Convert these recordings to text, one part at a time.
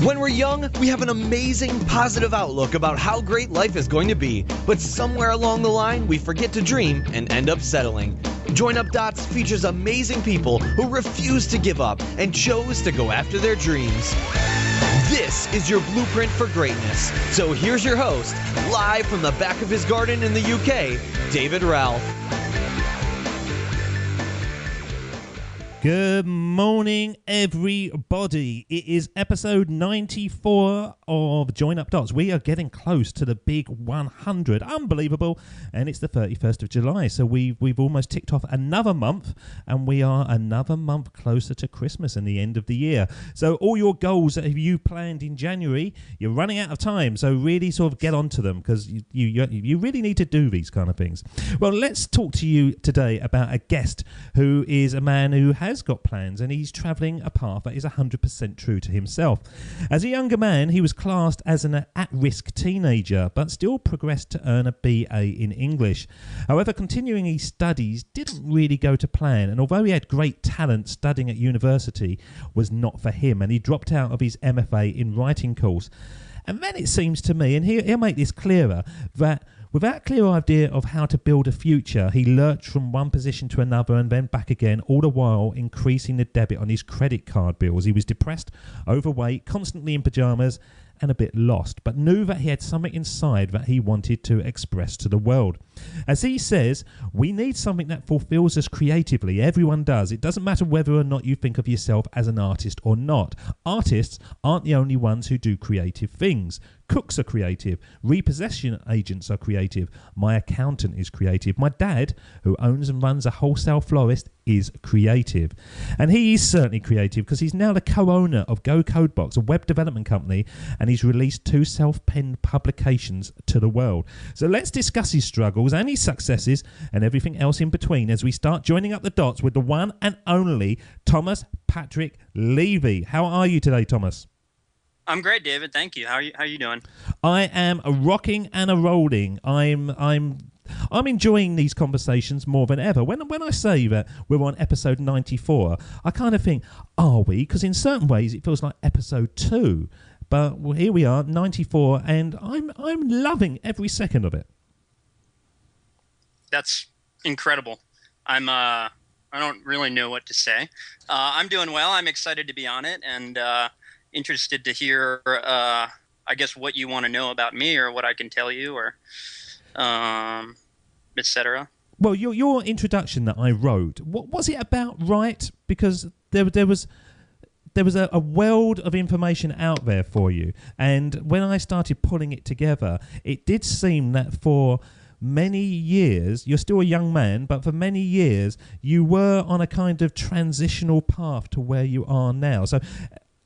When we're young, we have an amazing, positive outlook about how great life is going to be, but somewhere along the line, we forget to dream and end up settling. Join Up Dots features amazing people who refuse to give up and chose to go after their dreams. This is your blueprint for greatness. So here's your host, live from the back of his garden in the UK, David Ralph. Good morning, everybody. It is episode 94 of Join Up Dots. We are getting close to the big 100. Unbelievable. And it's the 31st of July. So we've almost ticked off another month, and we are another month closer to Christmas and the end of the year. So all your goals that you planned in January, you're running out of time. So really sort of get onto them, because you really need to do these kind of things. Well, let's talk to you today about a guest who is a man who has got plans, and he's travelling a path that is 100% true to himself. As a younger man, he was classed as an at-risk teenager, but still progressed to earn a BA in English. However, continuing his studies didn't really go to plan, and although he had great talent, studying at university was not for him, and he dropped out of his MFA in writing course. And then it seems to me, and he'll make this clearer, that without a clear idea of how to build a future, he lurched from one position to another and then back again, all the while increasing the debit on his credit card bills. He was depressed, overweight, constantly in pyjamas, and a bit lost, but knew that he had something inside that he wanted to express to the world. As he says, we need something that fulfills us creatively. Everyone does. It doesn't matter whether or not you think of yourself as an artist or not. Artists aren't the only ones who do creative things. Cooks are creative. Repossession agents are creative. My accountant is creative. My dad, who owns and runs a wholesale florist, is creative. And he is certainly creative, because he's now the co-owner of gocodebox, a web development company, and he's released 2 self-penned publications to the world. So let's discuss his struggles and his successes and everything else in between as we start joining up the dots with the one and only Thomas Patrick Levy. How are you today, Thomas? I'm great, David. Thank you. How are you doing? I am a rocking and a rolling. I'm enjoying these conversations more than ever. When I say that we're on episode 94, I kind of think, are we? Because in certain ways it feels like episode 2. But here we are, 94, and I'm loving every second of it. That's incredible. I don't really know what to say. I'm doing well. I'm excited to be on it, and interested to hear, I guess, what you want to know about me, or what I can tell you, or etc. Well, your introduction that I wrote, what was it about, right? Because there was a world of information out there for you, and when I started pulling it together, it did seem that for many years, you're still a young man, but for many years you were on a kind of transitional path to where you are now. So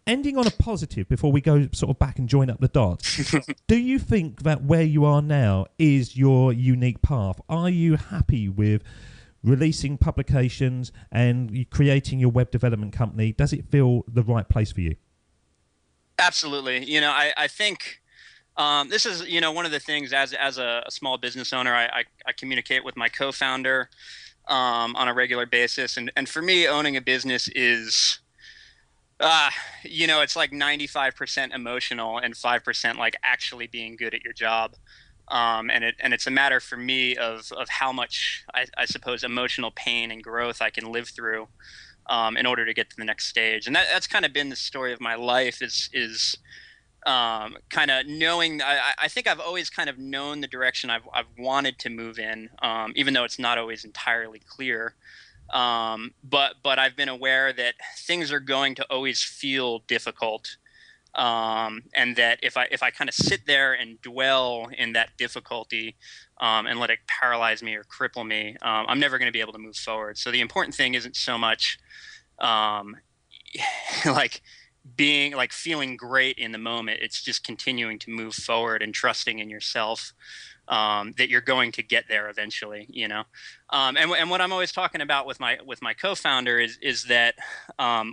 ending on a positive, before we go sort of back and join up the dots, do you think that where you are now is your unique path? Are you happy with releasing publications and creating your web development company? Does it feel the right place for you? Absolutely. I think this is, one of the things as a small business owner, I communicate with my co-founder on a regular basis. And for me, owning a business is, it's like 95% emotional and 5% like actually being good at your job. And it's a matter for me of how much, I suppose, emotional pain and growth I can live through in order to get to the next stage. And that's kind of been the story of my life is kind of knowing. I think I've always kind of known the direction I've wanted to move in, even though it's not always entirely clear. But I've been aware that things are going to always feel difficult. And that if I kind of sit there and dwell in that difficulty, and let it paralyze me or cripple me, I'm never going to be able to move forward. So the important thing isn't so much, like feeling great in the moment. It's just continuing to move forward and trusting in yourself, that you're going to get there eventually, and what I'm always talking about with my co-founder is that,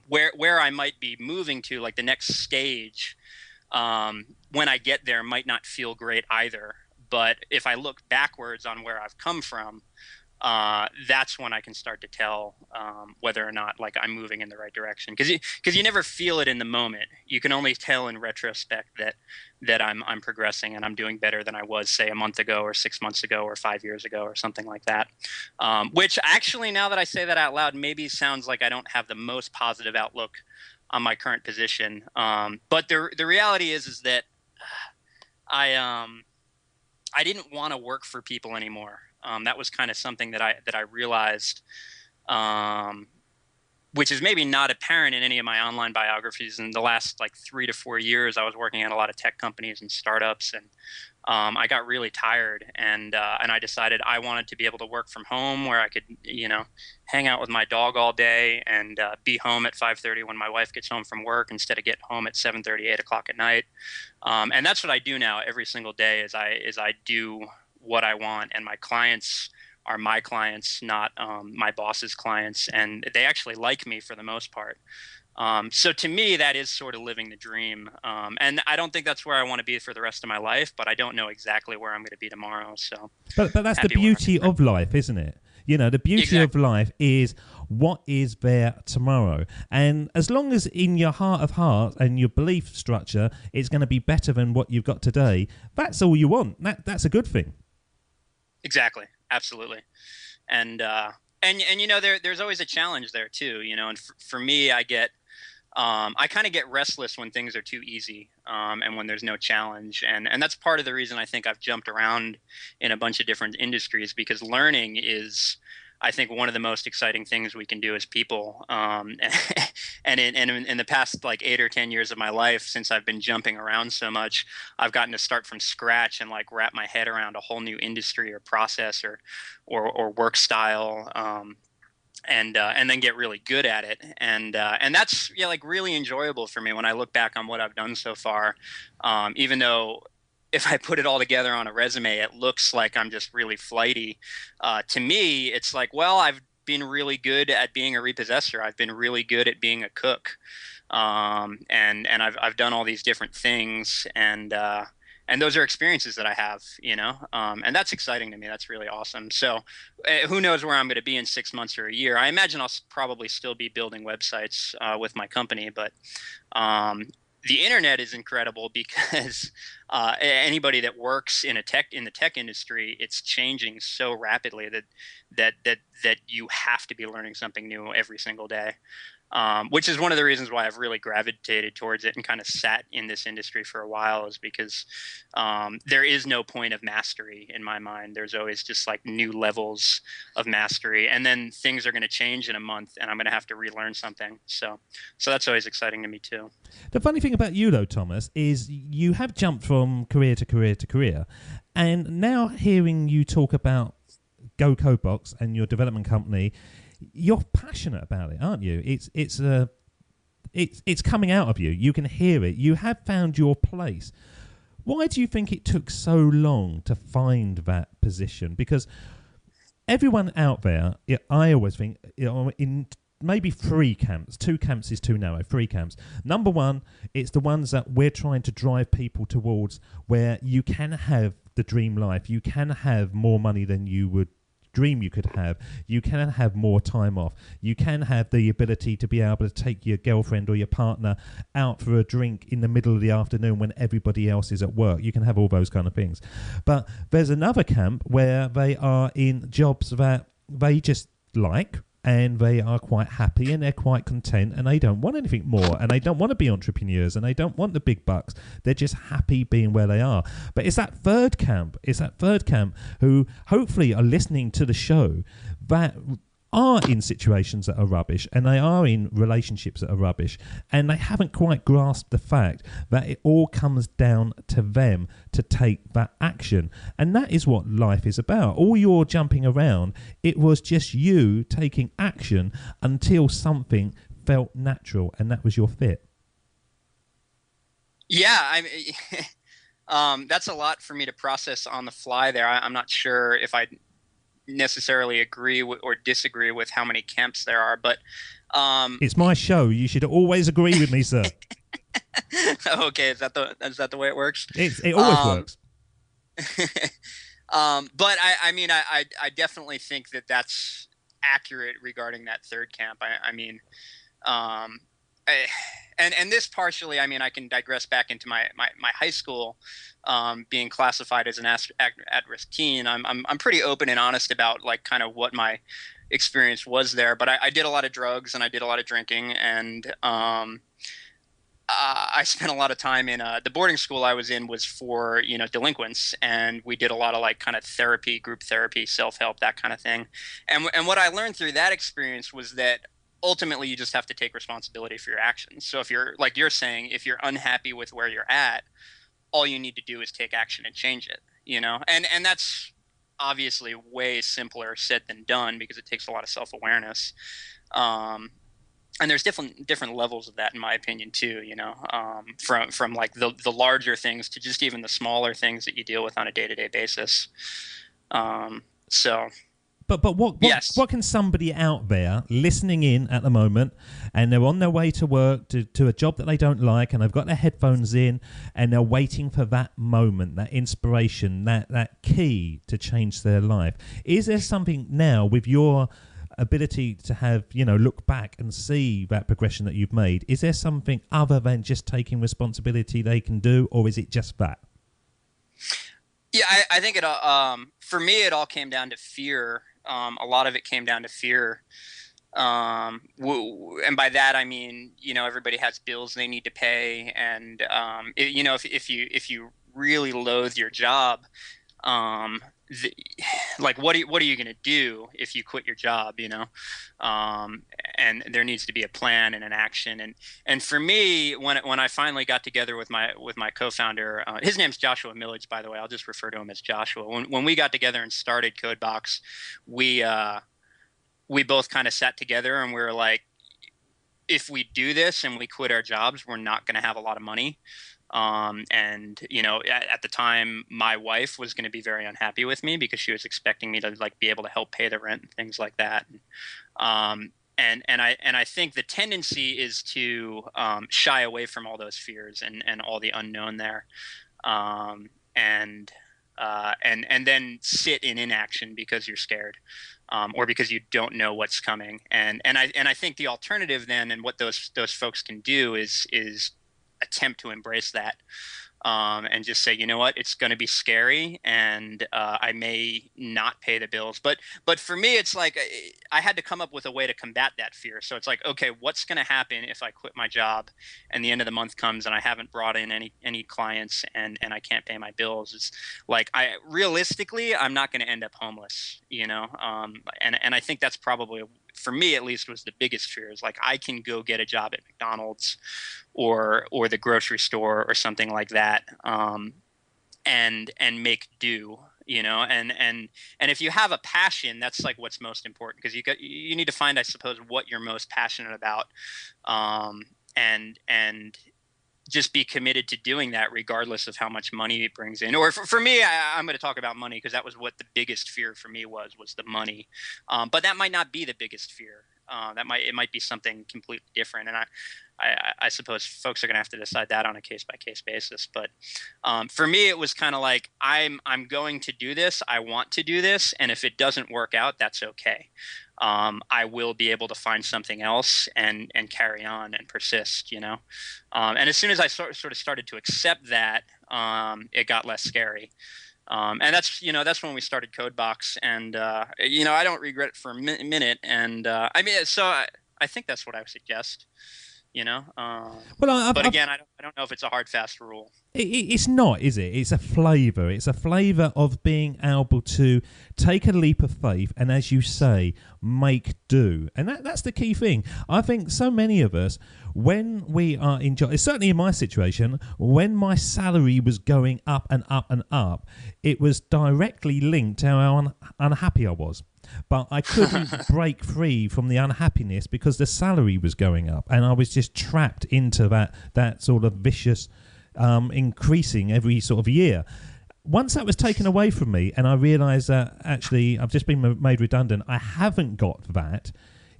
where I might be moving to, like the next stage, when I get there might not feel great either. But if I look backwards on where I've come from, that's when I can start to tell whether or not like I'm moving in the right direction. Because you never feel it in the moment. You can only tell in retrospect that I'm progressing and I'm doing better than I was, say, a month ago or 6 months ago or 5 years ago or something like that. Which actually, now that I say that out loud, maybe sounds like I don't have the most positive outlook on my current position. But the reality is that I didn't want to work for people anymore. That was kind of something that I realized, which is maybe not apparent in any of my online biographies. In the last like 3 to 4 years, I was working at a lot of tech companies and startups, and I got really tired, and I decided I wanted to be able to work from home, where I could, hang out with my dog all day and be home at 5:30 when my wife gets home from work, instead of get home at 7:30, 8 o'clock at night. And that's what I do now every single day. Is I do what I want, and my clients are my clients, not my boss's clients, and they actually like me for the most part. So to me, that is sort of living the dream. And I don't think that's where I want to be for the rest of my life, but I don't know exactly where I'm going to be tomorrow. So, but that's the beauty of life, isn't it? The beauty of life is what is there tomorrow. And as long as in your heart of hearts and your belief structure, it's going to be better than what you've got today, that's all you want. That's a good thing. Exactly. Absolutely. And there's always a challenge there too, and for me, I kind of get restless when things are too easy, and when there's no challenge. And that's part of the reason I think I've jumped around in a bunch of different industries, because learning is, I think, one of the most exciting things we can do as people. And in the past like 8 or 10 years of my life, since I've been jumping around so much, I've gotten to start from scratch and like wrap my head around a whole new industry or process or work style. And then get really good at it, and that's like really enjoyable for me when I look back on what I've done so far. Even though if I put it all together on a resume, it looks like I'm just really flighty. To me, it's like, well, I've been really good at being a repossessor. I've been really good at being a cook, and I've done all these different things, and those are experiences that I have, and that's exciting to me. That's really awesome. So who knows where I'm going to be in 6 months or a year. I imagine I'll probably still be building websites with my company, but the internet is incredible because anybody that works in the tech industry, it's changing so rapidly that you have to be learning something new every single day. Which is one of the reasons why I've really gravitated towards it and kind of sat in this industry for a while, is because there is no point of mastery in my mind. There's always just like new levels of mastery, and then things are going to change in a month and I'm going to have to relearn something. So that's always exciting to me too. The funny thing about you though, Thomas, is you have jumped from career to career to career, and now hearing you talk about gocodebox and your development company, you're passionate about it, aren't you? It's coming out of you. You can hear it. You have found your place. Why do you think it took so long to find that position? Because everyone out there, I always think, in maybe 3 camps. 2 camps is too narrow. 3 camps. Number one, it's the ones that we're trying to drive people towards, where you can have the dream life. You can have more money than you would dream you could have. You can have more time off. You can have the ability to be able to take your girlfriend or your partner out for a drink in the middle of the afternoon when everybody else is at work. You can have all those kind of things. But there's another camp where they are in jobs that they just like, and they are quite happy and they're quite content, and they don't want anything more, and they don't want to be entrepreneurs, and they don't want the big bucks. They're just happy being where they are. But it's that third camp who hopefully are listening to the show that are in situations that are rubbish, and they are in relationships that are rubbish, and they haven't quite grasped the fact that it all comes down to them to take that action. And that is what life is about. All your jumping around, it was just you taking action until something felt natural, and that was your fit. Yeah, that's a lot for me to process on the fly there. I'm not sure if I necessarily agree or disagree with how many camps there are, but it's my show. You should always agree with me, sir. Okay, is that the way it works? It always works. But I mean, I definitely think that that's accurate regarding that third camp. I mean, um, I, and this partially, I mean, I can digress back into my high school, being classified as an at-risk teen. I'm pretty open and honest about like kind of what my experience was there. But I did a lot of drugs and I did a lot of drinking, and I spent a lot of time in the boarding school I was in was for, delinquents, and we did a lot of like kind of therapy, group therapy, self-help, that kind of thing. And what I learned through that experience was that ultimately you just have to take responsibility for your actions. So if you're, like you're saying, if you're unhappy with where you're at, all you need to do is take action and change it, and that's obviously way simpler said than done because it takes a lot of self-awareness. And there's different levels of that, in my opinion, too. From like the larger things to just even the smaller things that you deal with on a day-to-day basis. So. But what yes. What can somebody out there listening in at the moment, and they're on their way to work to a job that they don't like, and they've got their headphones in, and they're waiting for that moment, that inspiration, that key to change their life? Is there something now with your ability to have, look back and see that progression that you've made? Is there something other than just taking responsibility they can do, or is it just that? Yeah, I think for me, it all came down to fear. A lot of it came down to fear. And by that, I mean, everybody has bills they need to pay. And, if you really loathe your job, like what are you going to do if you quit your job, and there needs to be a plan and an action. And for me, when I finally got together with my co-founder, his name's Joshua Millage, by the way, I'll just refer to him as Joshua. When we got together and started Codebox, we both kind of sat together and we were like, if we do this and we quit our jobs, we're not going to have a lot of money. And at the time, my wife was going to be very unhappy with me because she was expecting me to like be able to help pay the rent and things like that. And I think the tendency is to shy away from all those fears and all the unknown there, and then sit in inaction because you're scared, or because you don't know what's coming. And I think the alternative then, and what those folks can do is attempt to embrace that, and just say, you know what, it's going to be scary, and I may not pay the bills. But for me, it's like I had to come up with a way to combat that fear. So it's like, okay, what's going to happen if I quit my job and the end of the month comes and I haven't brought in any clients and I can't pay my bills? It's like, realistically, I'm not going to end up homeless, and I think that's probably, for me at least, was the biggest fear, is like, I can go get a job at McDonald's or the grocery store or something like that, and make do, and if you have a passion, that's like what's most important, because you need to find, I suppose, what you're most passionate about, and just be committed to doing that regardless of how much money it brings in. Or for me, I'm going to talk about money because that was what the biggest fear for me was the money. But that might not be the biggest fear. It might be something completely different. And I suppose folks are going to have to decide that on a case-by-case basis. But for me, it was kind of like, I'm going to do this. I want to do this. And if it doesn't work out, that's okay. I will be able to find something else and carry on and persist, And as soon as I sort of started to accept that, it got less scary. And that's when we started Codebox, and I don't regret it for a minute. And I think that's what I would suggest. But again, I don't know if it's a hard, fast rule. It's not, is it? It's a flavour. It's a flavour of being able to take a leap of faith and, as you say, make do. And that's the key thing. I think so many of us, when we are in job, certainly in my situation, when my salary was going up and up and up, it was directly linked to how unhappy I was. But I couldn't break free from the unhappiness because the salary was going up, and I was just trapped into that sort of vicious increasing every sort of year. Once that was taken away from me and I realised that actually I've just been made redundant, I haven't got that,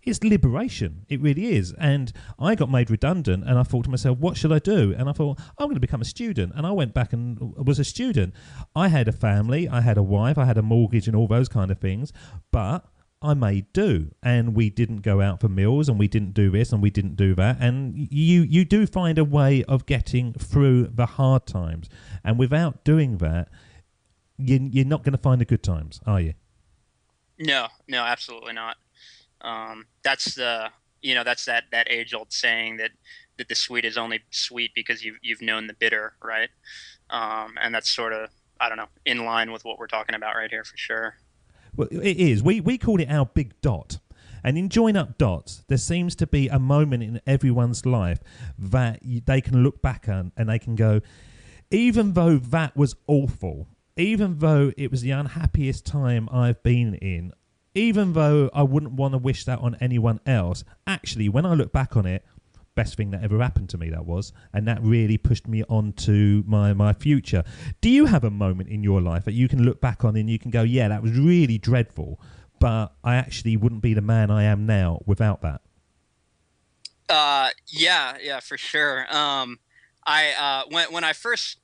it's liberation. It really is. And I got made redundant, and I thought to myself, what should I do? And I thought, I'm going to become a student. And I went back and was a student. I had a family, I had a wife, I had a mortgage and all those kind of things, but I made do. And we didn't go out for meals, and we didn't do this, and we didn't do that. And you do find a way of getting through the hard times. And without doing that, you're not going to find the good times, are you? No, absolutely not. That's that age-old saying that the sweet is only sweet because you've known the bitter, right? And that's sort of, I don't know, in line with what we're talking about right here for sure. Well, it is. We call it our big dot. And in Join Up Dots, there seems to be a moment in everyone's life that they can look back on and they can go, even though that was awful, even though it was the unhappiest time I've been in, even though I wouldn't want to wish that on anyone else, actually, when I look back on it, best thing that ever happened to me that was, and that really pushed me on to my future. Do you have a moment in your life that you can look back on and you can go, yeah, that was really dreadful, but I actually wouldn't be the man I am now without that? Yeah, for sure. When I first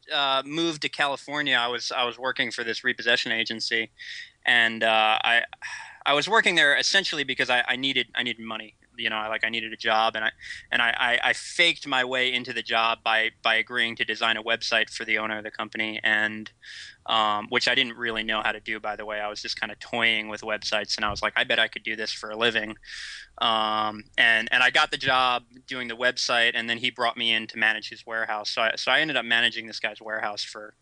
moved to California, I was working for this repossession agency, and I was working there essentially because I needed money. I needed a job, and I faked my way into the job by agreeing to design a website for the owner of the company, and which I didn't really know how to do, by the way. I was just kind of toying with websites, and I was like, I bet I could do this for a living. And I got the job doing the website, and then he brought me in to manage his warehouse. So I ended up managing this guy's warehouse for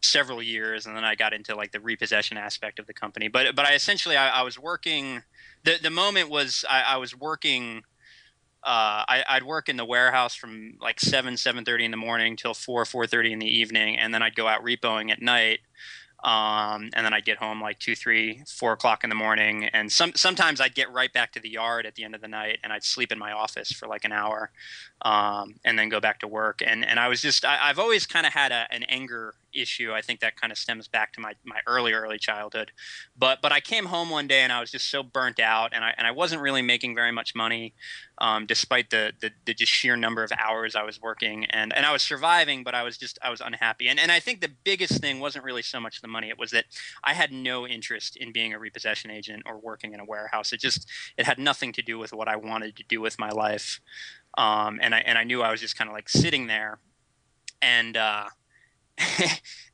several years, and then I got into like the repossession aspect of the company. But I essentially I was working. The moment was I was working. I'd work in the warehouse from like 7:30 in the morning till 4:30 in the evening, and then I'd go out repoing at night. And then I'd get home like 2, 3, 4 o'clock in the morning, and sometimes I'd get right back to the yard at the end of the night, and I'd sleep in my office for like an hour, and then go back to work. And I've always kind of had an anger issue. I think that kind of stems back to my early childhood. But I came home one day and I was just so burnt out, and I wasn't really making very much money, despite the just sheer number of hours I was working, and I was surviving, but I was unhappy. And I think the biggest thing wasn't really so much the money. It was that I had no interest in being a repossession agent or working in a warehouse. It had nothing to do with what I wanted to do with my life. And I knew I was just kind of like sitting there, and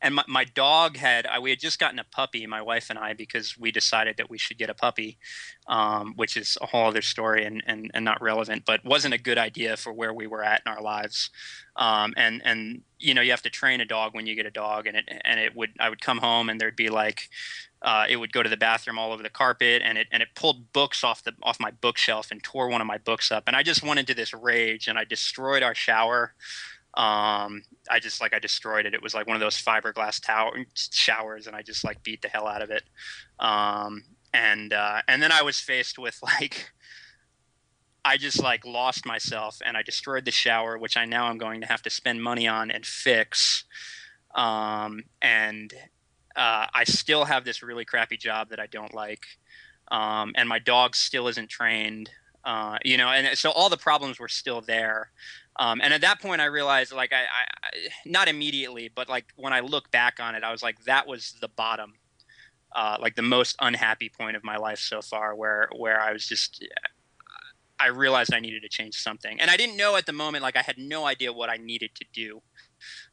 and my dog we had just gotten a puppy, my wife and I, because we decided that we should get a puppy, which is a whole other story and not relevant, but wasn't a good idea for where we were at in our lives. And you have to train a dog when you get a dog, and I would come home and there'd be like, it would go to the bathroom all over the carpet, and it pulled books off my bookshelf and tore one of my books up. And I just went into this rage, and I destroyed our shower. I destroyed it. It was like one of those fiberglass showers, and I just like beat the hell out of it. And then I was faced with like, I just like lost myself, and I destroyed the shower, which I'm going to have to spend money on and fix. And I still have this really crappy job that I don't like. And my dog still isn't trained, and so all the problems were still there. And at that point I realized, like, I not immediately, but like when I look back on it, I was like, that was the bottom, like the most unhappy point of my life so far, where I realized I needed to change something. And I didn't know at the moment, like I had no idea what I needed to do,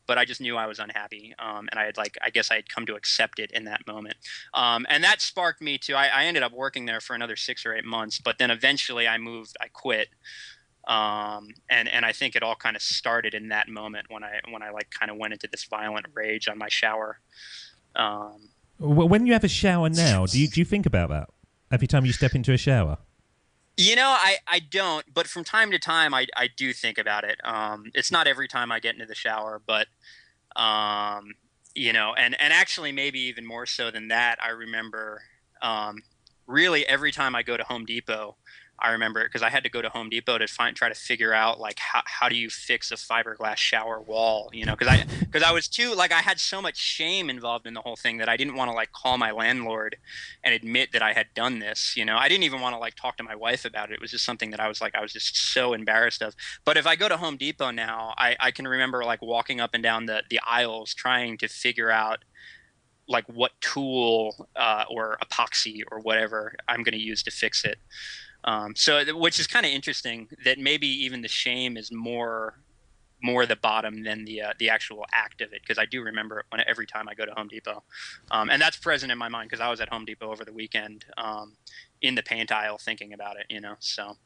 but I just knew I was unhappy. And I guess I had come to accept it in that moment. And that sparked me to, I ended up working there for another 6 or 8 months, but then eventually I quit. And I think it all kind of started in that moment when I like kind of went into this violent rage on my shower. When you have a shower now, do you think about that every time you step into a shower? I don't, but from time to time I do think about it. It's not every time I get into the shower, but and actually maybe even more so than that, I remember really every time I go to Home Depot, I remember, because I had to go to Home Depot to try to figure out like how do you fix a fiberglass shower wall, because I was too, like, I had so much shame involved in the whole thing that I didn't want to like call my landlord and admit that I had done this. I didn't even want to like talk to my wife about it. It was just something that I was just so embarrassed of. But if I go to Home Depot now, I can remember like walking up and down the aisles trying to figure out like what tool or epoxy or whatever I'm going to use to fix it. Which is kind of interesting that maybe even the shame is more the bottom than the actual act of it, because I do remember it every time I go to Home Depot, and that's present in my mind because I was at Home Depot over the weekend in the paint aisle thinking about it. So.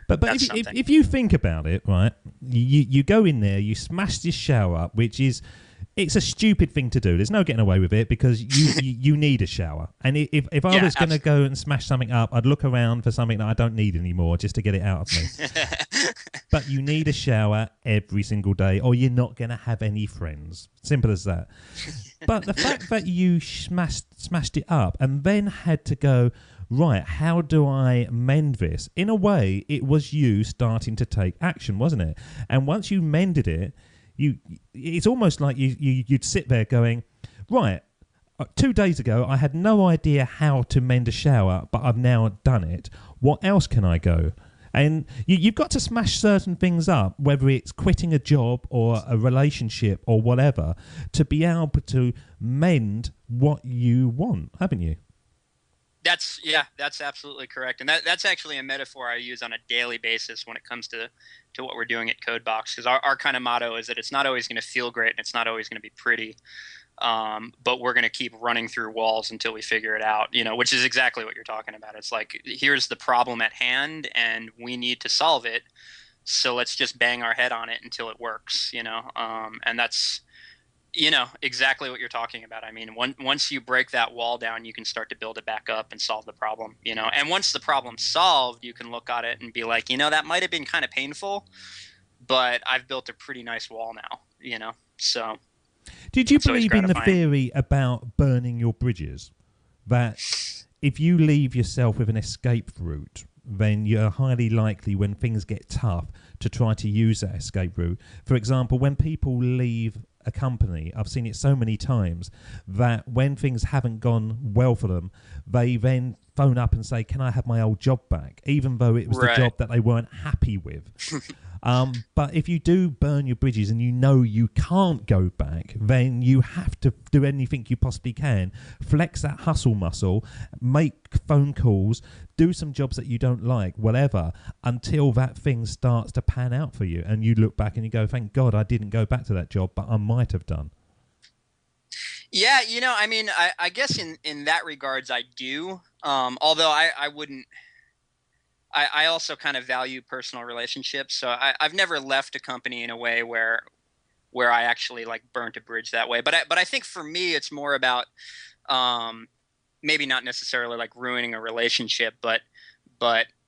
But if you think about it, right, you go in there, you smash this shower up, which is. It's a stupid thing to do. There's no getting away with it because you need a shower. And if I was going to go and smash something up, I'd look around for something that I don't need anymore just to get it out of me. But you need a shower every single day or you're not going to have any friends. Simple as that. But the fact that you smashed it up and then had to go, right, how do I mend this? In a way, it was you starting to take action, wasn't it? And once you mended it, it's almost like you'd sit there going, right, 2 days ago I had no idea how to mend a shower, but I've now done it. What else can I go? And you've got to smash certain things up, whether it's quitting a job or a relationship or whatever, to be able to mend what you want, haven't you? That's absolutely correct. And that's actually a metaphor I use on a daily basis when it comes to what we're doing at Codebox, because our kind of motto is that it's not always going to feel great and it's not always going to be pretty, but we're going to keep running through walls until we figure it out, which is exactly what you're talking about. It's like, here's the problem at hand and we need to solve it. So let's just bang our head on it until it works, and that's, exactly what you're talking about. I mean, once you break that wall down, you can start to build it back up and solve the problem, and once the problem's solved, you can look at it and be like, that might have been kind of painful, but I've built a pretty nice wall now, so. Did you believe in the theory about burning your bridges? That if you leave yourself with an escape route, then you're highly likely when things get tough to try to use that escape route. For example, when people leave a company, I've seen it so many times that when things haven't gone well for them, they then phone up and say, can I have my old job back? Even though it was the job that they weren't happy with. But if you do burn your bridges and you can't go back, then you have to do anything you possibly can. Flex that hustle muscle, make phone calls, do some jobs that you don't like, whatever, until that thing starts to pan out for you. And you look back and you go, thank God I didn't go back to that job, but I might have done. Yeah, I mean, I guess in that regards I do, although I wouldn't. I also kind of value personal relationships, so I've never left a company in a way where I actually like burnt a bridge that way. But I think for me it's more about maybe not necessarily like ruining a relationship, but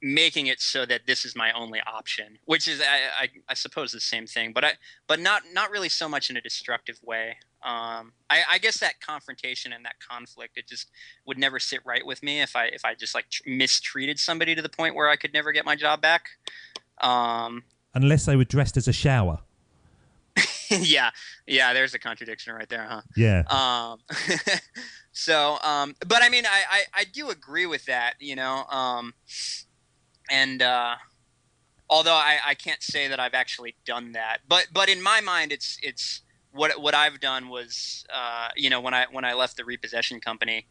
making it so that this is my only option, which is I suppose the same thing, but not really so much in a destructive way. I guess that confrontation and that conflict, it just would never sit right with me if I just like mistreated somebody to the point where I could never get my job back. Unless they were dressed as a shower. Yeah, there's a contradiction right there, huh? Yeah. So, but I mean, I do agree with that, and although I can't say that I've actually done that, but in my mind, it's what I've done was, when I left the repossession company,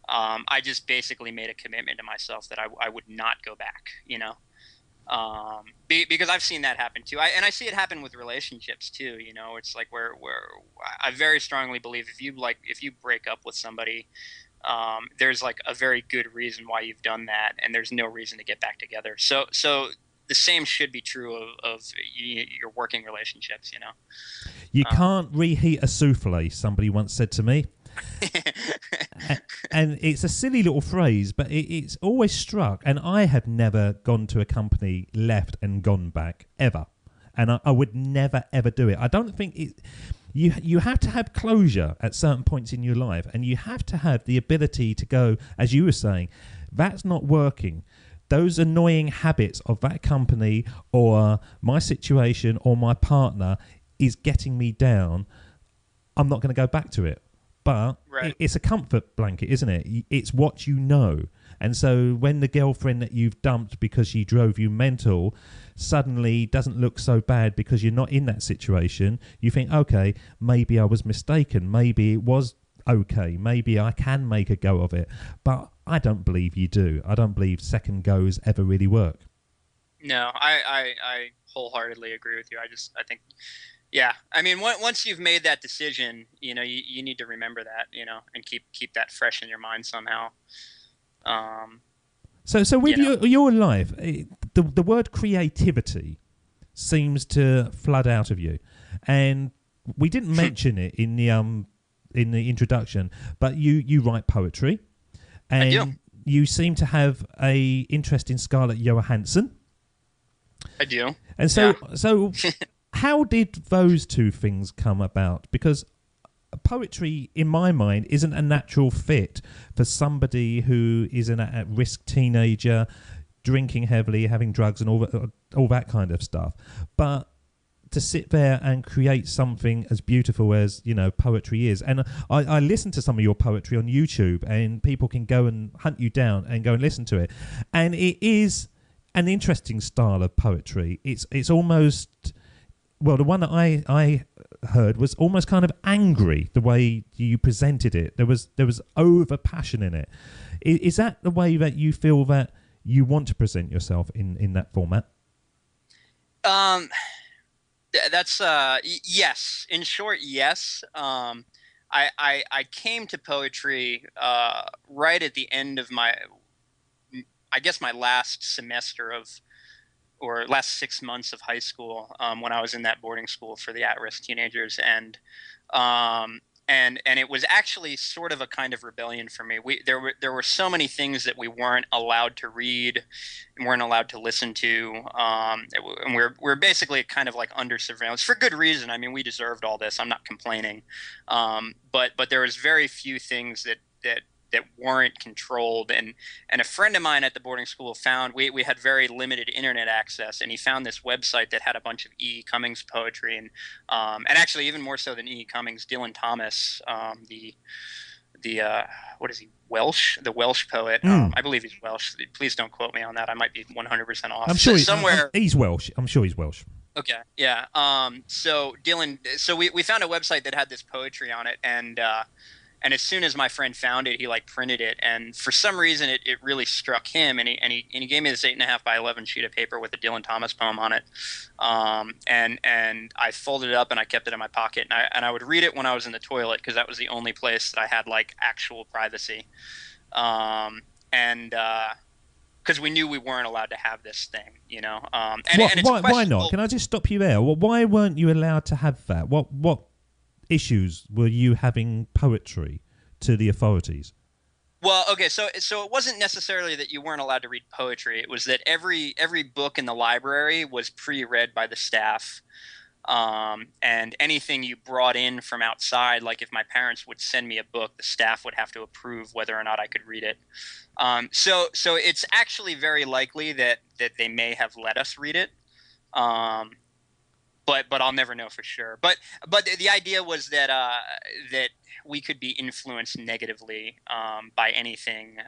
I just basically made a commitment to myself that I would not go back, because I've seen that happen too. I see it happen with relationships too. It's like where I very strongly believe if you break up with somebody, there's like a very good reason why you've done that, and there's no reason to get back together. So the same should be true of your working relationships. You can't reheat a souffle, somebody once said to me. And it's a silly little phrase, but it's always struck. And I have never gone to a company, left and gone back, ever. And I would never, ever do it. I don't think it... You have to have closure at certain points in your life, and you have to have the ability to go, as you were saying, that's not working. those annoying habits of that company or my situation or my partner is getting me down, I'm not going to go back to it. But it's a comfort blanket, isn't it? It's what you know. And so when the girlfriend that you've dumped because she drove you mental suddenly doesn't look so bad because you're not in that situation, you think, okay, maybe I was mistaken. Maybe it was okay. Maybe I can make a go of it. But I don't believe you do. I don't believe second goes ever really work. No, I wholeheartedly agree with you. I think, yeah. I mean, once you've made that decision, you need to remember that, and keep that fresh in your mind somehow. So with your life, the word creativity seems to flood out of you, and we didn't mention it in the introduction, but you write poetry, and I do. You seem to have a interest in Scarlett Johansson. I do. And so how did those two things come about? Because poetry, in my mind, isn't a natural fit for somebody who is an at-risk teenager, drinking heavily, having drugs and all that kind of stuff. But to sit there and create something as beautiful as, poetry is. And I listen to some of your poetry on YouTube, and people can go and hunt you down and go and listen to it. And it is an interesting style of poetry. It's almost... Well, the one that I heard was almost kind of angry, the way you presented it. There was over passion in it. Is that the way that you feel that you want to present yourself in that format? That's yes. In short, yes. I came to poetry right at the end of my last semester or last 6 months of high school, when I was in that boarding school for the at-risk teenagers, and it was actually sort of a kind of rebellion for me. There were so many things that we weren't allowed to read and weren't allowed to listen to, and we're basically kind of like under surveillance for good reason. I mean, we deserved all this. I'm not complaining, but there was very few things that weren't controlled, and a friend of mine at the boarding school found we had very limited internet access, and he found this website that had a bunch of E. Cummings poetry, and actually even more so than E. Cummings, Dylan Thomas, the what is he, Welsh, the Welsh poet. I believe he's Welsh. Please don't quote me on that. I might be 100% off. I'm sure somewhere he's Welsh. I'm sure he's Welsh. Okay, yeah. So Dylan, we found a website that had this poetry on it, and as soon as my friend found it, he printed it, and for some reason it really struck him, and he gave me this 8.5 by 11 sheet of paper with a Dylan Thomas poem on it, and I folded it up and I kept it in my pocket, and I would read it when I was in the toilet because that was the only place that I had actual privacy, and because we knew we weren't allowed to have this thing, Why not? Can I just stop you there? Well, why weren't you allowed to have that? What issues were you having poetry to the authorities? Well, okay, so it wasn't necessarily that you weren't allowed to read poetry. It was that every book in the library was pre-read by the staff, and anything you brought in from outside, like if my parents would send me a book, the staff would have to approve whether or not I could read it. So it's actually very likely that they may have let us read it. But I'll never know for sure. But the idea was that that we could be influenced negatively by anything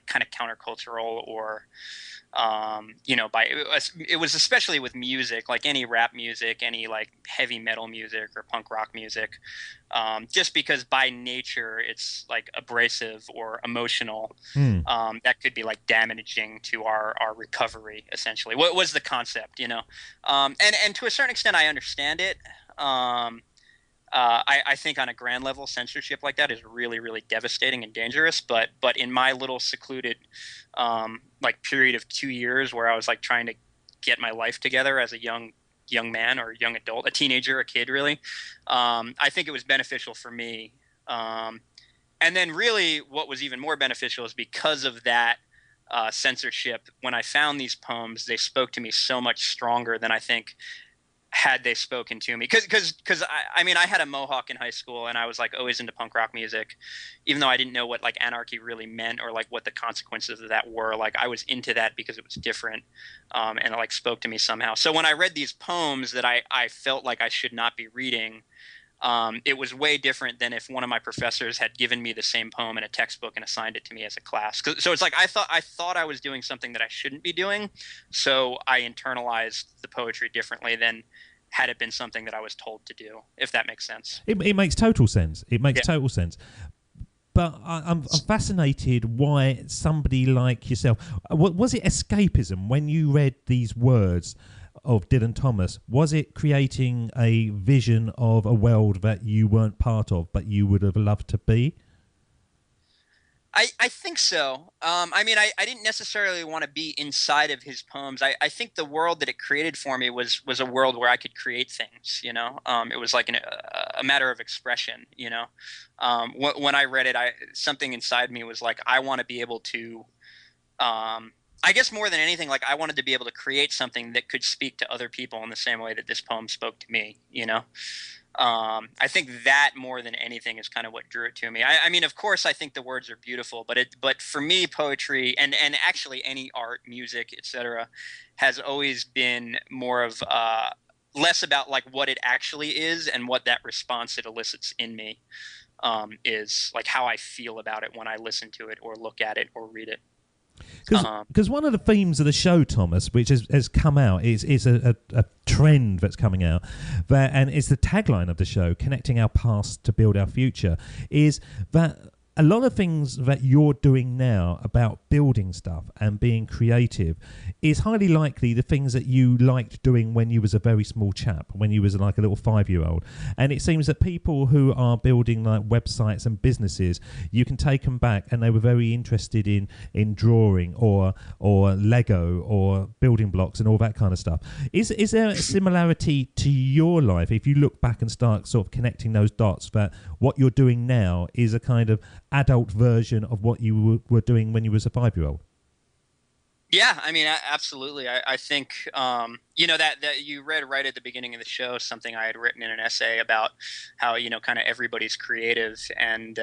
kind of countercultural or by it was especially with music, like any rap music, any heavy metal music or punk rock music, just because by nature it's abrasive or emotional. That could be damaging to our recovery, essentially. What was the concept, and to a certain extent I understand it. I think on a grand level, censorship like that is really, really devastating and dangerous. But in my little secluded period of 2 years where I was trying to get my life together as a young man or young adult, a teenager, a kid, really, I think it was beneficial for me. And then really what was even more beneficial is because of that censorship, when I found these poems, they spoke to me so much stronger than I think had they spoken to me. Because I mean, I had a mohawk in high school, and I was like always into punk rock music, even though I didn't know what like anarchy really meant or like what the consequences of that were. Like I was into that because it was different, and it like spoke to me somehow. So when I read these poems that I felt like I should not be reading, it was way different than if one of my professors had given me the same poem in a textbook and assigned it to me as a class. So it's like I thought I was doing something that I shouldn't be doing, so I internalized the poetry differently than had it been something that I was told to do, if that makes sense. It makes total sense. It makes total sense. But I'm fascinated why somebody like yourself, was it escapism when you read these words of Dylan Thomas? Was it creating a vision of a world that you weren't part of but you would have loved to be? I think so. I mean, I didn't necessarily want to be inside of his poems. I think the world that it created for me was a world where I could create things, you know. It was like a matter of expression, you know. When I read it, something inside me was like, I want to be able to, I guess more than anything, like I wanted to be able to create something that could speak to other people in the same way that this poem spoke to me, you know. I think that more than anything is kind of what drew it to me. I mean, of course, I think the words are beautiful, but for me, poetry and actually any art, music, etc., has always been more of less about like what it actually is and what that response it elicits in me is, like how I feel about it when I listen to it or look at it or read it. Because one of the themes of the show, Thomas, which has come out, is a trend that's coming out, and it's the tagline of the show, connecting our past to build our future, is that a lot of things that you're doing now about building stuff and being creative is highly likely the things that you liked doing when you was a very small chap, when you was like a little 5-year-old. And it seems that people who are building like websites and businesses, you can take them back and they were very interested in drawing or Lego or building blocks and all that kind of stuff. Is there a similarity to your life if you look back and start sort of connecting those dots, that what you're doing now is a kind of adult version of what you were doing when you was a 5-year-old? Yeah, I mean, absolutely. I think, you know, that you read right at the beginning of the show, something I had written in an essay about how, you know, kind of everybody's creative. And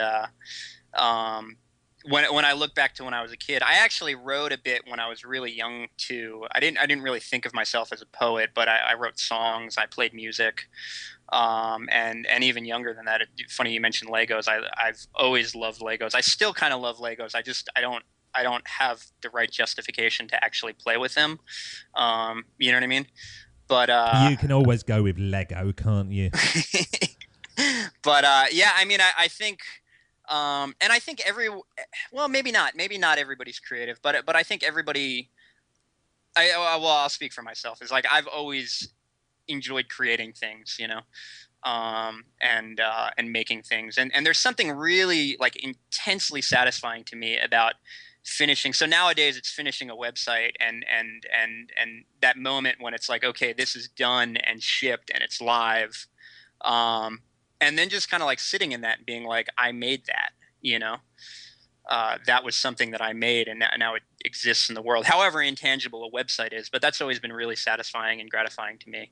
when I look back to when I was a kid, I actually wrote a bit when I was really young too. I didn't really think of myself as a poet, but I wrote songs, I played music. And even younger than that, funny you mentioned Legos. I've always loved Legos. I still kind of love Legos. I don't have the right justification to actually play with them. You know what I mean? But you can always go with Lego, can't you? But yeah, I mean, I think, and I think maybe not everybody's creative, but I think everybody. I'll speak for myself. Is like I've always enjoyed creating things, you know, and making things, and there's something really like intensely satisfying to me about finishing. So nowadays it's finishing a website and that moment when it's like, okay, this is done and shipped and it's live, and then just kind of like sitting in that and being like, I made that, you know. That was something that I made, and now it exists in the world. However intangible a website is, but that's always been really satisfying and gratifying to me.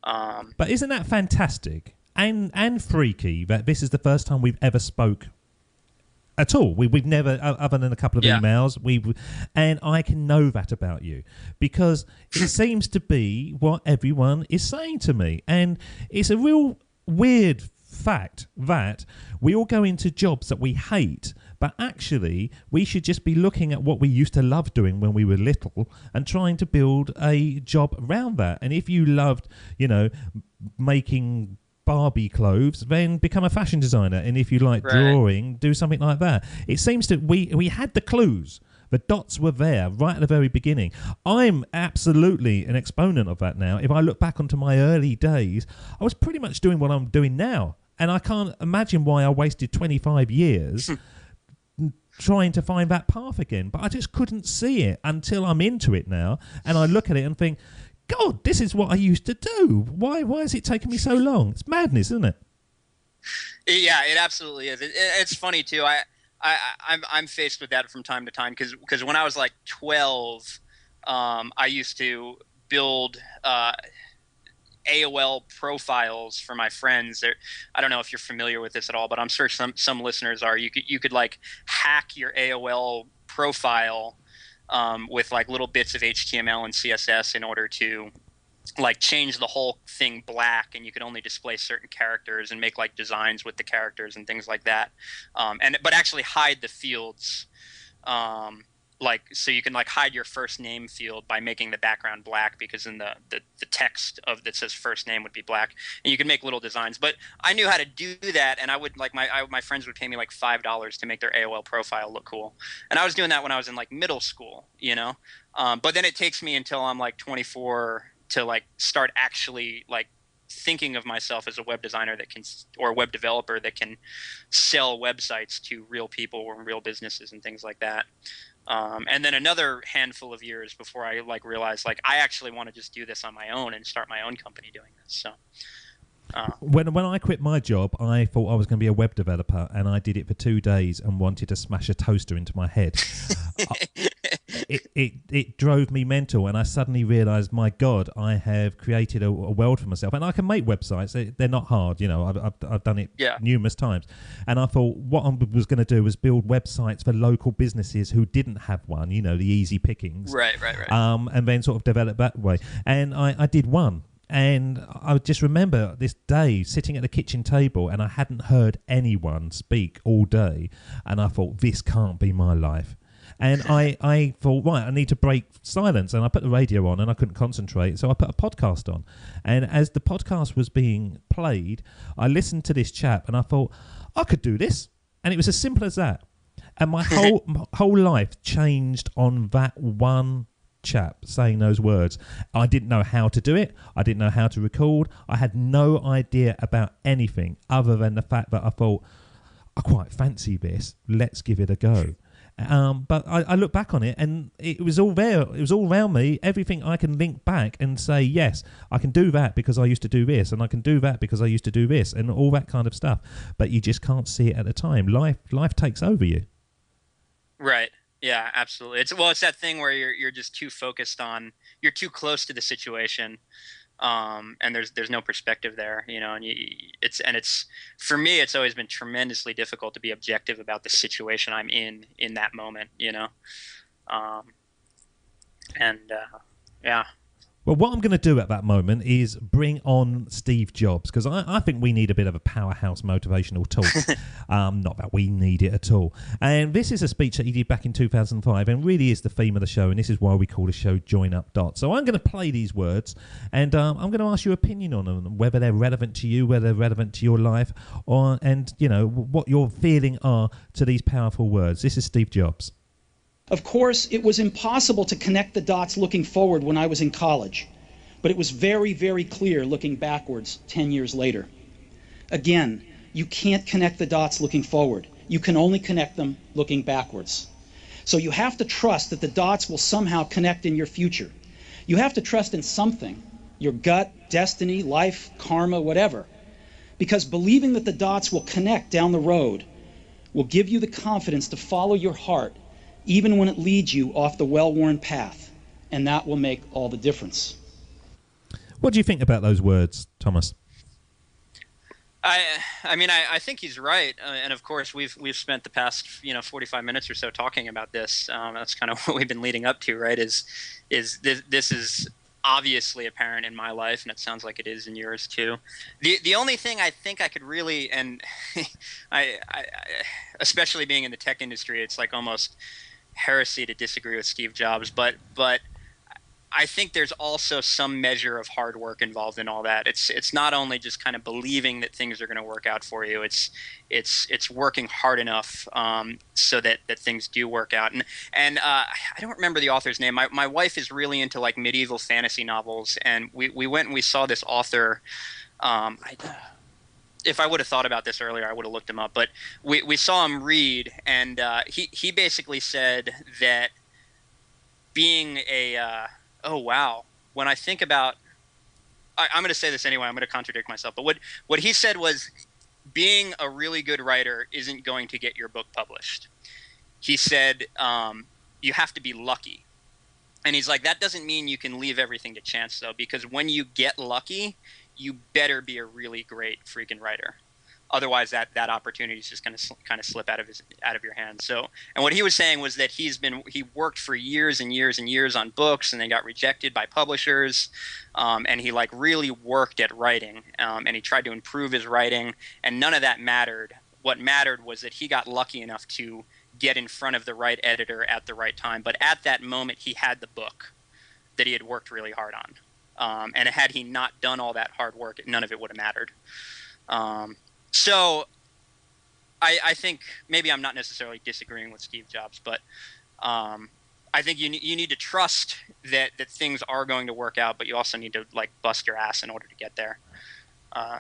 But isn't that fantastic and freaky that this is the first time we've ever spoke at all? We've never, other than a couple of emails, and I can know that about you because it seems to be what everyone is saying to me, and it's a real weird fact that we all go into jobs that we hate, but actually we should just be looking at what we used to love doing when we were little and trying to build a job around that. And if you loved, you know, making Barbie clothes, then become a fashion designer. And if you like drawing, do something like that. It seems that we had the clues. The dots were there right at the very beginning. I'm absolutely an exponent of that now. If I look back onto my early days, I was pretty much doing what I'm doing now. And I can't imagine why I wasted 25 years trying to find that path again. But I just couldn't see it until I'm into it now. And I look at it and think, God, this is what I used to do. Why has it taken me so long? It's madness, isn't it? Yeah, it absolutely is. It's funny, too. I'm faced with that from time to time because when I was like 12, I used to build AOL profiles for my friends. I don't know if you're familiar with this at all, but I'm sure some listeners are. You could like hack your AOL profile with like little bits of HTML and CSS in order to like change the whole thing black, and you could only display certain characters and make like designs with the characters and things like that. But actually hide the fields. Like, so you can like hide your first name field by making the background black, because in the text of that says first name would be black, and you can make little designs. But I knew how to do that, and I would like my friends would pay me like $5 to make their AOL profile look cool, and I was doing that when I was in like middle school, you know. But then it takes me until I'm like 24 to like start actually like thinking of myself as a web designer that can, or a web developer that can sell websites to real people or real businesses and things like that. And then another handful of years before I like realized like I actually want to just do this on my own and start my own company doing this. So when I quit my job, I thought I was going to be a web developer, and I did it for 2 days and wanted to smash a toaster into my head. It drove me mental, and I suddenly realised, my God, I have created a world for myself, and I can make websites. They're not hard, you know. I've done it numerous times, and I thought what I was going to do was build websites for local businesses who didn't have one, you know, the easy pickings, right. And then sort of develop that way. And I did one. And I just remember this day sitting at the kitchen table, and I hadn't heard anyone speak all day. And I thought, this can't be my life. And I thought, right, I need to break silence. And I put the radio on, and I couldn't concentrate. So I put a podcast on. And as the podcast was being played, I listened to this chap, and I thought, I could do this. And it was as simple as that. And my whole life changed on that one chap saying those words. I didn't know how to do it. I didn't know how to record. I had no idea about anything other than the fact that I thought, I quite fancy this. Let's give it a go. But I look back on it, and it was all there. It was all around me. Everything I can link back and say, yes, I can do that because I used to do this, and I can do that because I used to do this, and all that kind of stuff. But you just can't see it at the time. Life takes over you. Right. Yeah, absolutely. It's that thing where you're just too focused on, you're too close to the situation, and there's no perspective there, you know. And it's for me, it's always been tremendously difficult to be objective about the situation I'm in that moment, you know. Yeah. Well, what I'm going to do at that moment is bring on Steve Jobs, because I think we need a bit of a powerhouse motivational talk. Not that we need it at all. And this is a speech that he did back in 2005, and really is the theme of the show, and this is why we call the show Join Up Dots. So I'm going to play these words, and I'm going to ask your opinion on them, whether they're relevant to you, whether they're relevant to your life, and you know what your feeling are to these powerful words. This is Steve Jobs. Of course, it was impossible to connect the dots looking forward when I was in college, but it was very, very clear looking backwards 10 years later. Again, you can't connect the dots looking forward. You can only connect them looking backwards. So you have to trust that the dots will somehow connect in your future. You have to trust in something, your gut, destiny, life, karma, whatever, because believing that the dots will connect down the road will give you the confidence to follow your heart even when it leads you off the well-worn path, and that will make all the difference. What do you think about those words, Thomas? I mean, I think he's right, and of course we've spent the past 45 minutes or so talking about this. That's kind of what we've been leading up to, right? Is this is obviously apparent in my life, and it sounds like it is in yours too. The only thing I think I could really, and I especially being in the tech industry, it's like almost heresy to disagree with Steve Jobs, but I think there's also some measure of hard work involved in all that. It's not only just kind of believing that things are going to work out for you. It's working hard enough so that things do work out. And I don't remember the author's name. My wife is really into like medieval fantasy novels, and we went and we saw this author. If I would have thought about this earlier, I would have looked him up. But we saw him read, and he basically said that being a oh wow, when I think about, I'm going to say this anyway. I'm going to contradict myself. But what he said was, being a really good writer isn't going to get your book published. He said you have to be lucky. And he's like, that doesn't mean you can leave everything to chance, though, because when you get lucky, you better be a really great freaking writer. Otherwise, that opportunity is just going to kind of slip out of your hands. So, and what he was saying was that he worked for years and years and years on books, and they got rejected by publishers. And he like really worked at writing, and he tried to improve his writing, and none of that mattered. What mattered was that he got lucky enough to get in front of the right editor at the right time. But at that moment, he had the book that he had worked really hard on. And had he not done all that hard work, none of it would have mattered. So I think maybe I'm not necessarily disagreeing with Steve Jobs, but I think you need to trust that things are going to work out, but you also need to like bust your ass in order to get there.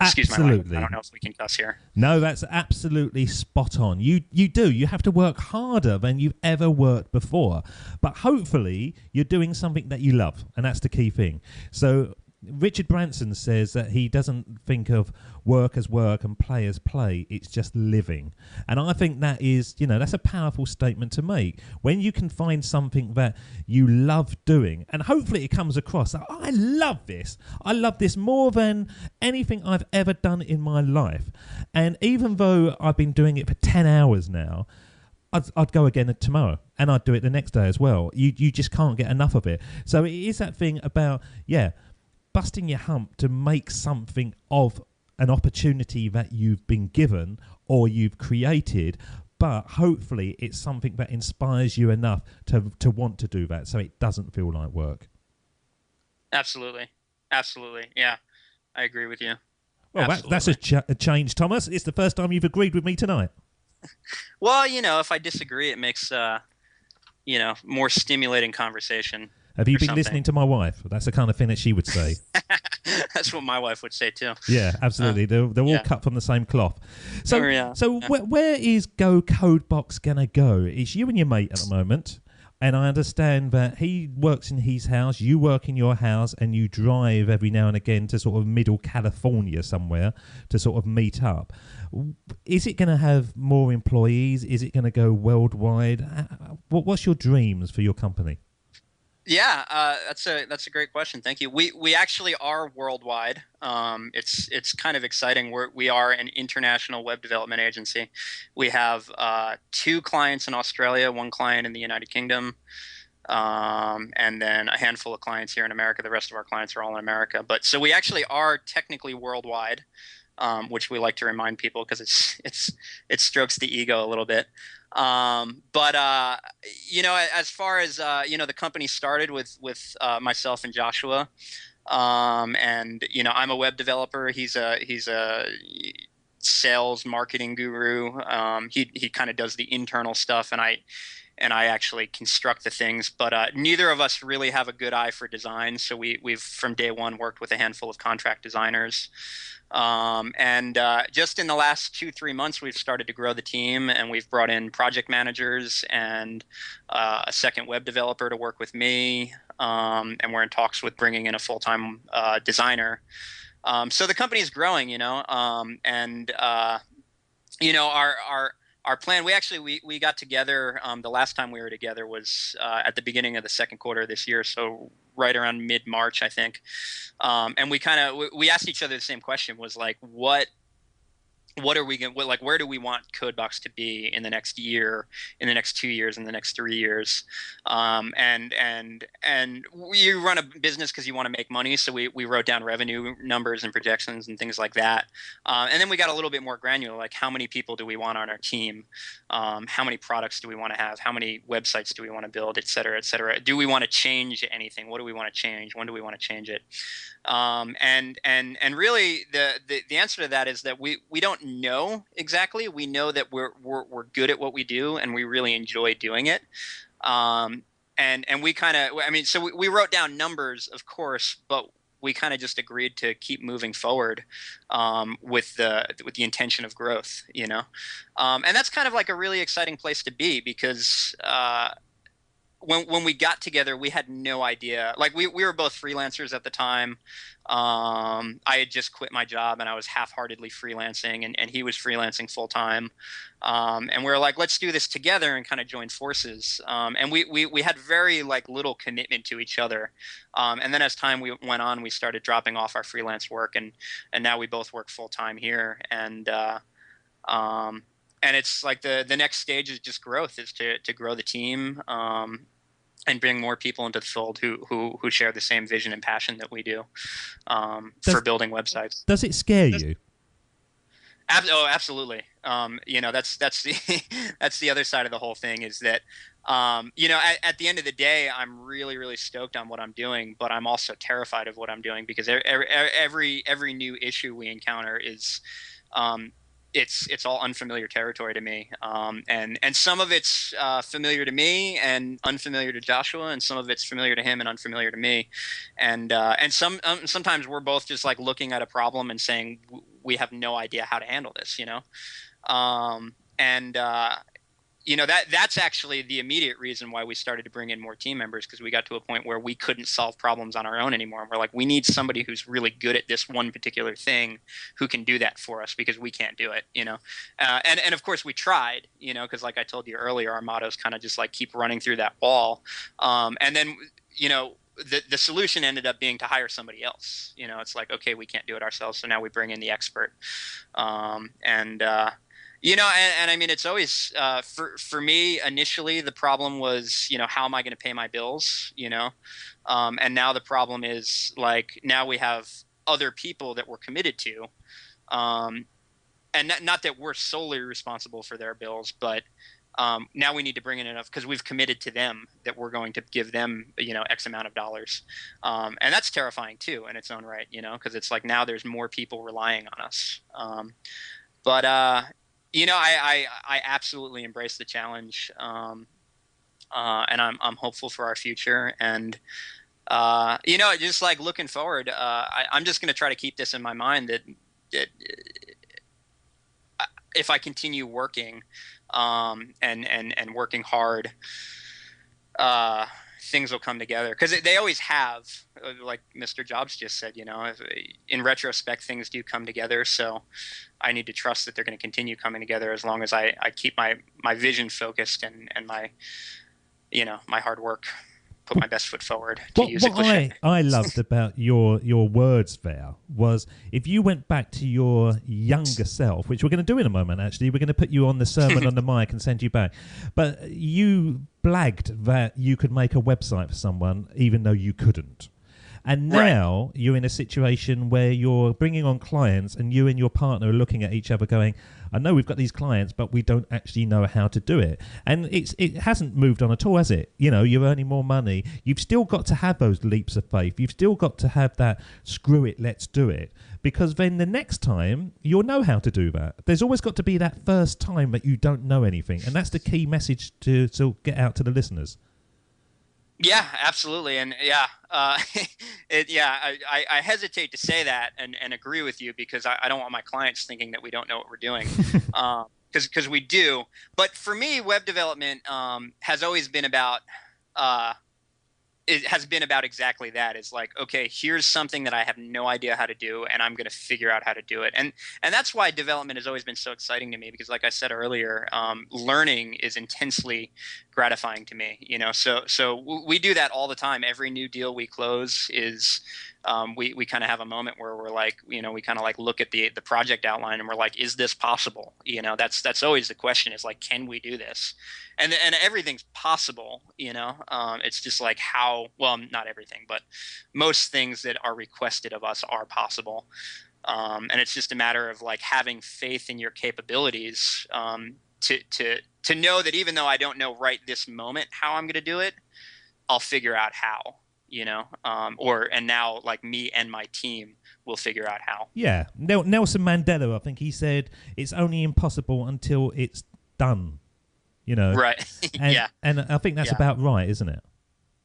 Excuse my language. I don't know if we can cuss here. No, that's absolutely spot on. You do. You have to work harder than you've ever worked before. But hopefully you're doing something that you love, and that's the key thing. So Richard Branson says that he doesn't think of work as work and play as play. It's just living. And I think that is, that's a powerful statement to make. When you can find something that you love doing, and hopefully it comes across, I love this. I love this more than anything I've ever done in my life. And even though I've been doing it for 10 hours now, I'd go again tomorrow, and I'd do it the next day as well. You just can't get enough of it. So it is that thing about, busting your hump to make something of an opportunity that you've been given or you've created, but hopefully it's something that inspires you enough to want to do that, so it doesn't feel like work. Absolutely. Yeah, I agree with you. Well, that's a change, Thomas. It's the first time you've agreed with me tonight. Well, if I disagree, it makes more stimulating conversation. Have you been listening to my wife? That's the kind of thing that she would say. That's what my wife would say too. Yeah, absolutely. They're all cut from the same cloth. So, where is gocodebox gonna go? It's you and your mate at the moment, and I understand that he works in his house, you work in your house, and you drive every now and again to sort of middle California somewhere to sort of meet up. Is it going to have more employees? Is it going to go worldwide? What's your dreams for your company? Yeah, that's a great question. Thank you. We actually are worldwide. It's kind of exciting. We are an international web development agency. We have 2 clients in Australia, 1 client in the United Kingdom, and then a handful of clients here in America. The rest of our clients are all in America. But so we actually are technically worldwide, which we like to remind people because it strokes the ego a little bit. But as far as the company started with myself and Joshua, and I'm a web developer. He's a sales marketing guru. He kind of does the internal stuff, and I actually construct the things. But neither of us really have a good eye for design, so we've from day one worked with a handful of contract designers. And just in the last 2-3 months, we've started to grow the team, and we've brought in project managers and a second web developer to work with me. And we're in talks with bringing in a full-time designer. So the company is growing, our plan. We got together. The last time we were together was at the beginning of the second quarter of this year, so right around mid-March, I think. And we asked each other the same question: was like, what are we going? Where do we want CodeBox to be in the next year, in the next 2 years, in the next 3 years? And you run a business because you want to make money, so we wrote down revenue numbers and projections and things like that. And then we got a little bit more granular, like how many people do we want on our team? How many products do we want to have? How many websites do we want to build, et cetera, et cetera? Do we want to change anything? What do we want to change? When do we want to change it? And really the answer to that is that we don't know exactly. We know that we're good at what we do, and we really enjoy doing it. And we so we wrote down numbers, of course, but we kind of just agreed to keep moving forward with the intention of growth, and that's kind of like a really exciting place to be, because when we got together, we had no idea. Like we were both freelancers at the time. I had just quit my job and I was half-heartedly freelancing, and he was freelancing full time. And we were like, let's do this together and kind of join forces. And we had very like little commitment to each other. And then as time went on, we started dropping off our freelance work, and now we both work full time here. And it's like the next stage is just growth, is to grow the team, and bring more people into the fold who share the same vision and passion that we do, for building websites. Does it scare you? Oh, absolutely. That's the that's the other side of the whole thing, is that at the end of the day, I'm really, really stoked on what I'm doing, but I'm also terrified of what I'm doing, because every new issue we encounter is it's all unfamiliar territory to me, and some of it's familiar to me and unfamiliar to Joshua, and some of it's familiar to him and unfamiliar to me, and sometimes we're both just like looking at a problem and saying we have no idea how to handle this, that's actually the immediate reason why we started to bring in more team members, because we got to a point where we couldn't solve problems on our own anymore. And we're like, we need somebody who's really good at this one particular thing who can do that for us, because we can't do it, and of course we tried, because like I told you earlier, our motto is kind of just like keep running through that wall. And then, the solution ended up being to hire somebody else. It's like, okay, we can't do it ourselves, so now we bring in the expert. And I mean, it's always, for me, initially, the problem was, how am I going to pay my bills, and now the problem is, like, now we have other people that we're committed to, and not that we're solely responsible for their bills, but now we need to bring in enough, because we've committed to them that we're going to give them, X amount of dollars. And that's terrifying, too, in its own right, because it's like now there's more people relying on us. I absolutely embrace the challenge, and I'm hopeful for our future. And just like looking forward, I'm just going to try to keep this in my mind that if I continue working, and working hard, things will come together, because they always have. Like Mr. Jobs just said, in retrospect, things do come together. So I need to trust that they're going to continue coming together as long as I keep my vision focused and my hard work, put my best foot forward, to use a cliche. I loved about your words there was, if you went back to your younger self, which we're going to do in a moment, actually, we're going to put you on the sermon on the mic and send you back. But you blagged that you could make a website for someone even though you couldn't. And now you're in a situation where you're bringing on clients, and you and your partner are looking at each other going, I know we've got these clients, but we don't actually know how to do it. And it hasn't moved on at all, has it? You're earning more money. You've still got to have those leaps of faith. You've still got to have that, screw it, let's do it. Because then the next time, you'll know how to do that. There's always got to be that first time that you don't know anything. And that's the key message to get out to the listeners. Yeah, absolutely. And I hesitate to say that and agree with you, because I don't want my clients thinking that we don't know what we're doing, because we do. But for me, web development has always been about exactly that. It's like, okay, here's something that I have no idea how to do, and I'm going to figure out how to do it. And that's why development has always been so exciting to me, because like I said earlier, learning is intensely gratifying to me, so we do that all the time. Every new deal we close is we kind of have a moment where we're like, we kind of like look at the project outline and we're like, is this possible? That's always the question, is like, can we do this? And everything's possible, it's just like how, well, not everything, but most things that are requested of us are possible. And it's just a matter of like having faith in your capabilities, to know that even though I don't know right this moment how I'm going to do it, I'll figure out how, and now like me and my team will figure out how. Yeah. Nelson Mandela, I think he said, it's only impossible until it's done, Right. And, and I think that's about right, isn't it?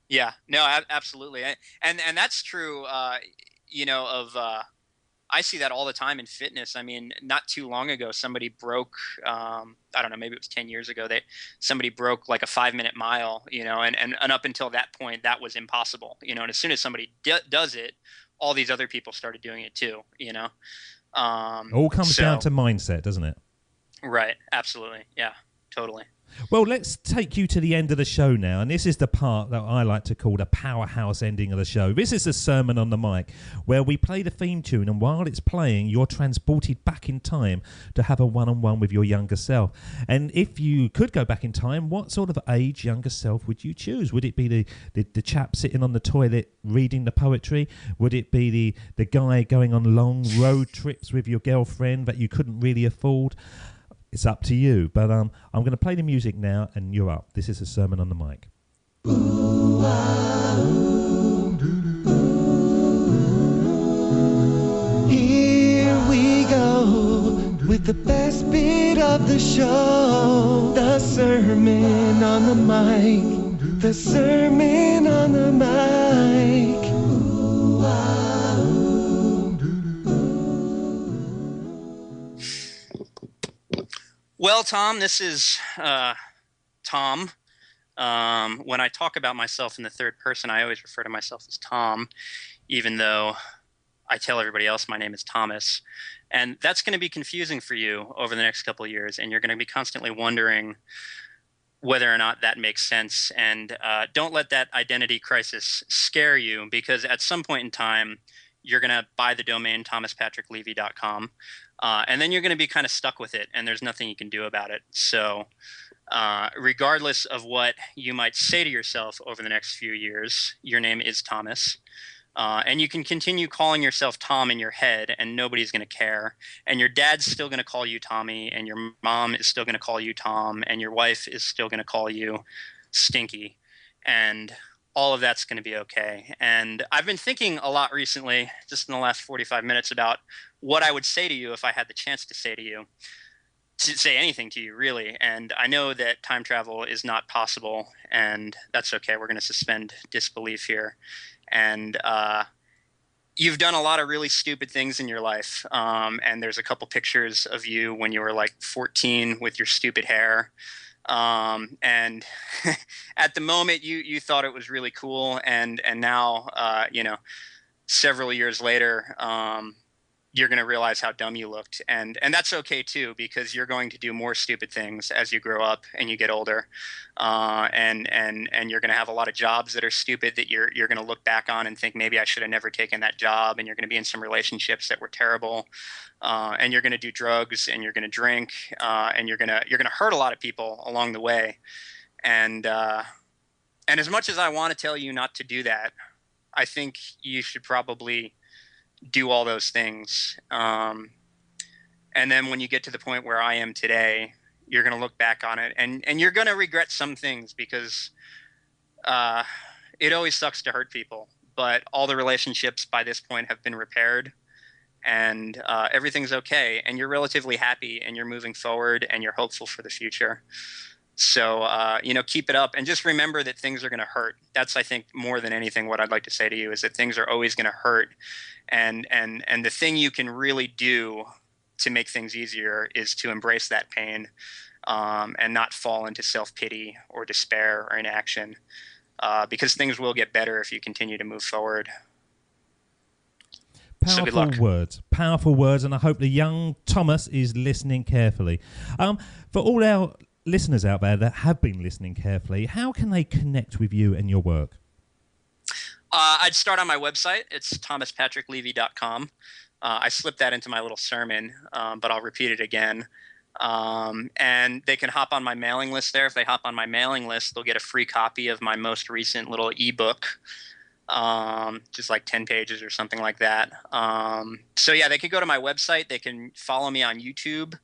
Yeah, no, absolutely. And that's true, I see that all the time in fitness. I mean, not too long ago, somebody broke, I don't know, maybe it was 10 years ago, somebody broke like a 5-minute mile, and up until that point, that was impossible, and as soon as somebody does it, all these other people started doing it too, It all comes down to mindset, doesn't it? Right. Absolutely. Yeah, totally. Well, let's take you to the end of the show now, and this is the part that I like to call the powerhouse ending of the show. This is a sermon on the mic, where we play the theme tune, and while it's playing, you're transported back in time to have a one-on-one with your younger self. And if you could go back in time, what sort of age younger self would you choose? Would it be the chap sitting on the toilet reading the poetry? Would it be the guy going on long road trips with your girlfriend that you couldn't really afford? It's up to you, but I'm going to play the music now, and you're up. This is a sermon on the mic. Here we go with the best bit of the show, the sermon on the mic, the sermon on the mic. Well, Tom, this is Tom. When I talk about myself in the third person, I always refer to myself as Tom, even though I tell everybody else my name is Thomas. And that's going to be confusing for you over the next couple of years, and you're going to be constantly wondering whether or not that makes sense. And don't let that identity crisis scare you, because at some point in time, you're going to buy the domain thomaspatricklevy.com. And then you're going to be kind of stuck with it, and there's nothing you can do about it. So regardless of what you might say to yourself over the next few years, your name is Thomas. And you can continue calling yourself Tom in your head, and nobody's going to care. And your dad's still going to call you Tommy, and your mom is still going to call you Tom, and your wife is still going to call you Stinky. And all of that's going to be okay. And I've been thinking a lot recently, just in the last 45 minutes, about what I would say to you if I had the chance to say anything to you, really. And I know that time travel is not possible, and that's okay. We're going to suspend disbelief here. And you've done a lot of really stupid things in your life. And there's a couple pictures of you when you were like 14 with your stupid hair. And at the moment you thought it was really cool. And now, several years later, you're going to realize how dumb you looked. And that's okay too, because you're going to do more stupid things as you grow up and you get older. And you're going to have a lot of jobs that are stupid that you're going to look back on and think, maybe I should have never taken that job. And you're going to be in some relationships that were terrible. And you're going to do drugs, and you're going to drink, and you're going to hurt a lot of people along the way. And as much as I want to tell you not to do that, I think you should probably do all those things. And then when you get to the point where I am today, you're going to look back on it, and you're going to regret some things, because it always sucks to hurt people, but all the relationships by this point have been repaired, and everything's okay, and you're relatively happy, and you're moving forward, and you're hopeful for the future. So, keep it up, and just remember that things are going to hurt. That's, I think, more than anything, what I'd like to say to you is that things are always going to hurt. And the thing you can really do to make things easier is to embrace that pain, and not fall into self-pity or despair or inaction, because things will get better if you continue to move forward. Powerful words, and I hope the young Thomas is listening carefully. For all our listeners out there that have been listening carefully, how can they connect with you and your work? I'd start on my website. It's thomaspatricklevy.com. I slipped that into my little sermon, but I'll repeat it again. And they can hop on my mailing list there. If they hop on my mailing list, they'll get a free copy of my most recent little ebook, just like 10 pages or something like that. So yeah, they could go to my website. They can follow me on YouTube.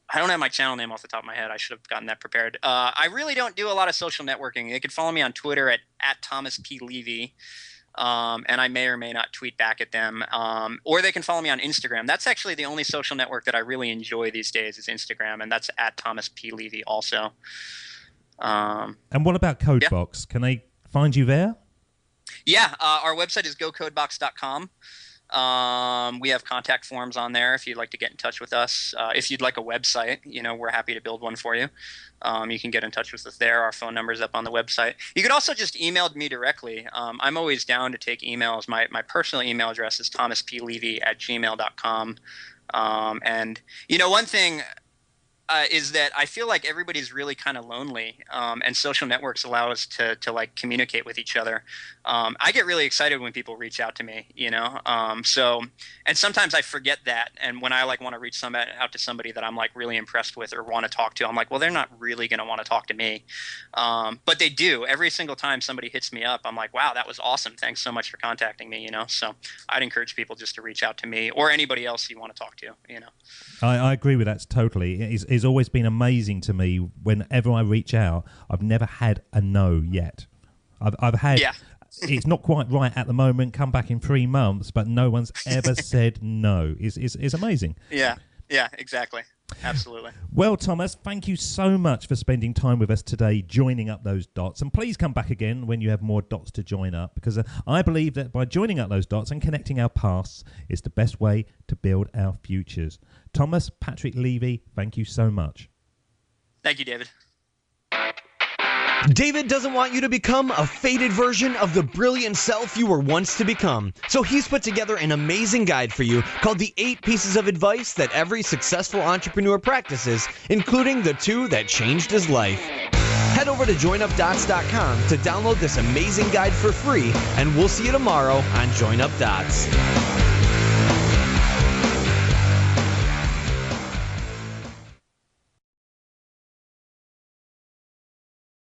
I don't have my channel name off the top of my head. I should have gotten that prepared. I really don't do a lot of social networking. They could follow me on Twitter at Thomas P. Levy. And I may or may not tweet back at them. Or they can follow me on Instagram. That's actually the only social network that I really enjoy these days is Instagram, and that's at Thomas P. Levy also. And what about Codebox? Yeah. Can they find you there? Yeah, our website is gocodebox.com. We have contact forms on there if you'd like to get in touch with us. If you'd like a website, we're happy to build one for you. You can get in touch with us there. Our phone number is up on the website. You could also just email me directly. I'm always down to take emails. My personal email address is thomasplevy@gmail.com. And one thing is that I feel like everybody's really kind of lonely, and social networks allow us to like communicate with each other. I get really excited when people reach out to me, so, and sometimes I forget that. And when I like want to reach out to somebody that I'm like really impressed with or want to talk to, I'm like, well, they're not really going to want to talk to me. But they do. Every single time somebody hits me up, I'm like, wow, that was awesome. Thanks so much for contacting me, So I'd encourage people just to reach out to me or anybody else you want to talk to, I agree with that totally. It's always been amazing to me whenever I reach out. I've never had a no yet. I've had, it's not quite right at the moment, come back in 3 months, but no one's ever said no. It's amazing. Yeah, exactly. Absolutely. Well, Thomas, thank you so much for spending time with us today, joining up those dots. And please come back again when you have more dots to join up, because I believe that by joining up those dots and connecting our pasts is the best way to build our futures. Thomas, Patrick Levy, thank you so much. Thank you, David. David doesn't want you to become a faded version of the brilliant self you were once to become. So he's put together an amazing guide for you called the 8 Pieces of Advice That Every Successful Entrepreneur Practices, including the 2 that changed his life. Head over to joinupdots.com to download this amazing guide for free, and we'll see you tomorrow on Join Up Dots.